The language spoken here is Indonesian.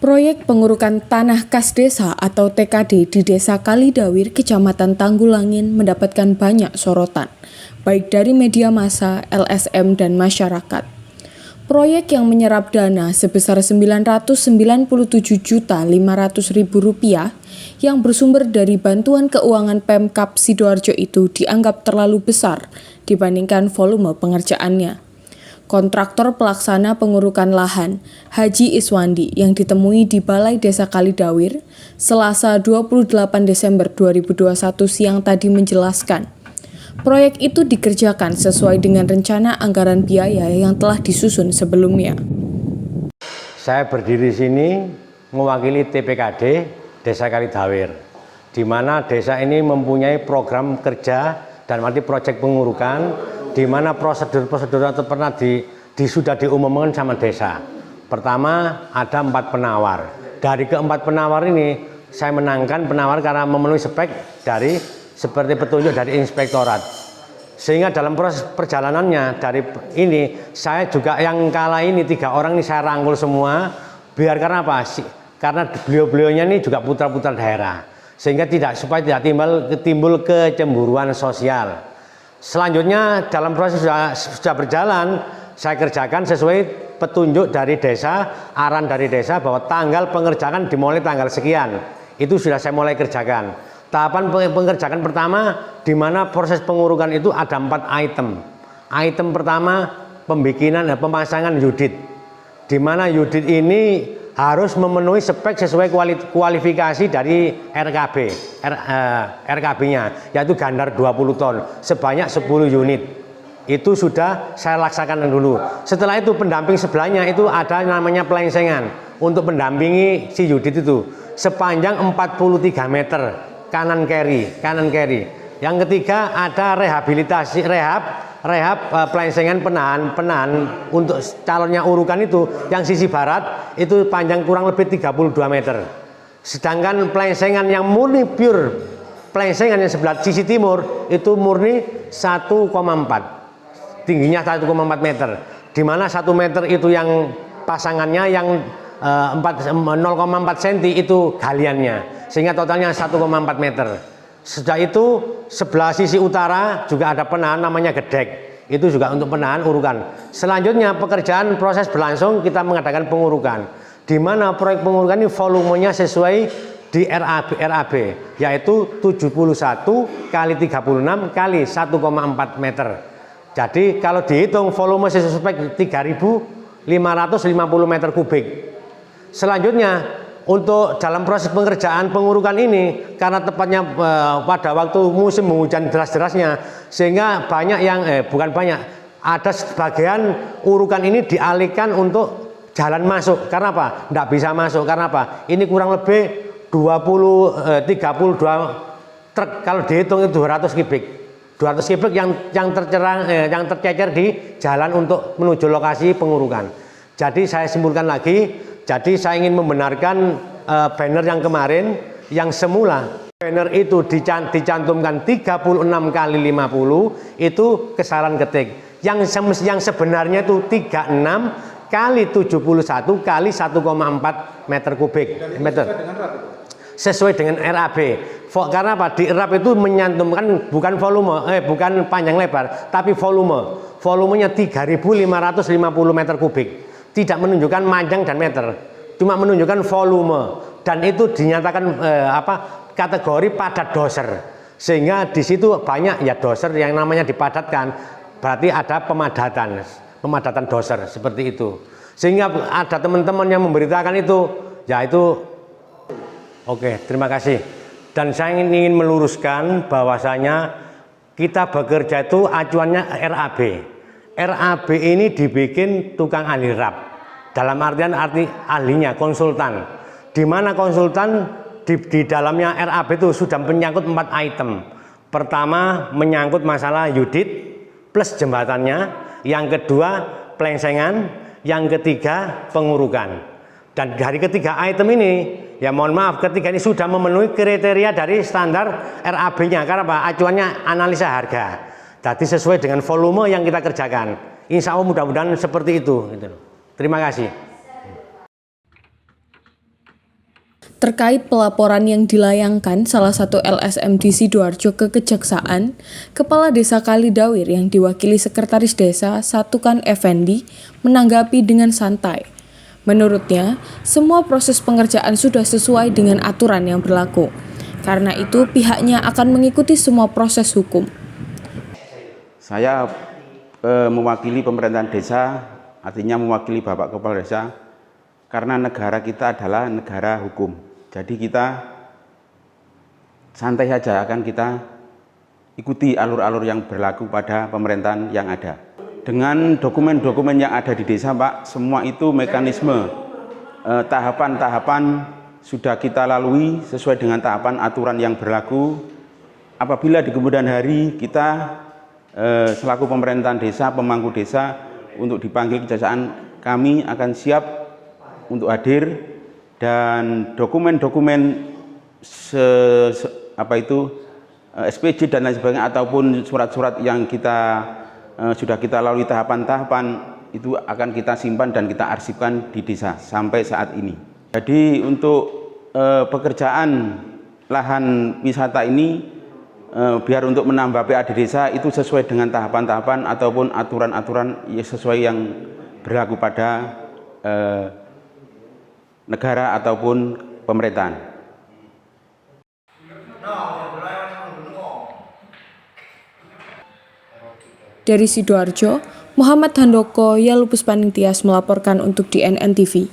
Proyek pengurukan tanah kas desa atau TKD di Desa Kalidawir, Kecamatan Tanggulangin mendapatkan banyak sorotan, baik dari media massa, LSM, dan masyarakat. Proyek yang menyerap dana sebesar Rp997.500.000 yang bersumber dari bantuan keuangan Pemkab Sidoarjo itu dianggap terlalu besar dibandingkan volume pengerjaannya. Kontraktor pelaksana pengurukan lahan, Haji Iswandi, yang ditemui di Balai Desa Kalidawir, Selasa 28 Desember 2021 siang tadi menjelaskan, proyek itu dikerjakan sesuai dengan rencana anggaran biaya yang telah disusun sebelumnya. Saya berdiri di sini mewakili TPKD Desa Kalidawir, di mana desa ini mempunyai program kerja dan arti proyek pengurukan, di mana prosedur-prosedur itu pernah sudah diumumkan sama desa. Pertama, ada 4 penawar. Dari keempat penawar ini, saya menangkan penawar karena memenuhi spek dari seperti petunjuk dari inspektorat. Sehingga dalam proses perjalanannya dari ini, saya juga yang kalah ini 3 orang ini saya rangkul semua. Biar karena apa? Karena beliau-beliaunya ini juga putra-putra daerah. Sehingga supaya tidak timbul kecemburuan sosial. Selanjutnya dalam proses sudah berjalan, saya kerjakan sesuai petunjuk dari desa, arahan dari desa bahwa tanggal pengerjaan dimulai tanggal sekian. Itu sudah saya mulai kerjakan. Tahapan pengerjaan pertama, di mana proses pengurukan itu ada 4 item. Item pertama, pemasangan yudit. Di mana yudit ini harus memenuhi spek sesuai kualifikasi dari RKB-nya, yaitu gandar 20 ton sebanyak 10 unit. Itu sudah saya laksanakan dulu. Setelah itu pendamping sebelahnya itu ada namanya pelengsengan untuk mendampingi si yudit itu sepanjang 43 meter kanan kiri. Yang ketiga ada rehabilitasi pelengsengan penahan untuk calonnya urukan itu yang sisi barat itu panjang kurang lebih 32 meter. Sedangkan pelengsengan yang murni pure pelengsengan yang sebelah sisi timur itu murni 1,4, tingginya 1,4 meter, di mana 1 meter itu yang pasangannya, yang 0,4 cm itu galiannya, sehingga totalnya 1,4 meter. Setelah itu sebelah sisi utara juga ada penahan namanya gedek, itu juga untuk penahan urukan. Selanjutnya pekerjaan proses berlangsung, kita mengadakan pengurukan, di mana proyek pengurukan ini volumenya sesuai di RAB, yaitu 71 kali 36 kali 1,4 meter. Jadi kalau dihitung volume sesuai 3.550 meter kubik. Selanjutnya untuk dalam proses pengerjaan pengurukan ini, karena tepatnya pada waktu musim hujan deras-derasnya, sehingga banyak yang ada sebagian urukan ini dialihkan untuk jalan masuk. Karena apa? Tidak bisa masuk. Karena apa? Ini kurang lebih 32 truk, kalau dihitung itu 200 kubik yang tercecer di jalan untuk menuju lokasi pengurukan. Jadi saya simpulkan lagi. Jadi saya ingin membenarkan banner yang kemarin, yang semula banner itu dicantumkan 36 kali 50 itu kesalahan ketik. Yang sebenarnya itu 36 kali 71 kali 1,4 meter kubik. Sesuai dengan RAB. Karena apa? Di RAB itu menyantumkan bukan bukan panjang lebar, tapi volume. Volumenya 3.550 meter kubik. Tidak menunjukkan panjang dan meter, cuma menunjukkan volume, dan itu dinyatakan kategori padat doser, sehingga di situ banyak ya doser yang namanya dipadatkan, berarti ada pemadatan doser seperti itu, sehingga ada teman-teman yang memberitakan itu, yaitu oke, terima kasih. Dan saya ingin meluruskan bahwasanya kita bekerja itu acuannya RAB. RAB ini dibikin tukang ahli RAB, dalam arti ahlinya konsultan, di mana konsultan di dalamnya RAB itu sudah menyangkut 4 item. Pertama menyangkut masalah yudit plus jembatannya, yang kedua pelengsengan, yang ketiga pengurukan. Dan dari ketiga item ini, ya mohon maaf, ketiga ini sudah memenuhi kriteria dari standar RAB-nya. Karena apa? Acuannya analisa harga. Jadi sesuai dengan volume yang kita kerjakan. Insya Allah mudah-mudahan seperti itu. Terima kasih. Terkait pelaporan yang dilayangkan salah satu LSM di Sidoarjo ke Kejaksaan, Kepala Desa Kalidawir yang diwakili Sekretaris Desa Satukan Effendi menanggapi dengan santai. Menurutnya, semua proses pengerjaan sudah sesuai dengan aturan yang berlaku. Karena itu, pihaknya akan mengikuti semua proses hukum. Saya mewakili pemerintahan desa, artinya mewakili Bapak Kepala Desa, karena negara kita adalah negara hukum. Jadi kita santai saja, akan kita ikuti alur-alur yang berlaku pada pemerintahan yang ada. Dengan dokumen-dokumen yang ada di desa, Pak, semua itu mekanisme tahapan-tahapan sudah kita lalui sesuai dengan tahapan aturan yang berlaku. Apabila di kemudian hari kita selaku pemerintahan desa, pemangku desa untuk dipanggil kejaksaan, kami akan siap untuk hadir, dan dokumen-dokumen SPJ dan lain sebagainya ataupun surat-surat yang sudah kita lalui tahapan-tahapan itu akan kita simpan dan kita arsipkan di desa sampai saat ini. Jadi untuk pekerjaan lahan wisata ini biar untuk menambah PAD desa itu sesuai dengan tahapan-tahapan ataupun aturan-aturan sesuai yang berlaku pada negara ataupun pemerintahan. Dari Sidoarjo, Muhammad Handoko, Yalupus Paningtias melaporkan untuk DNN TV.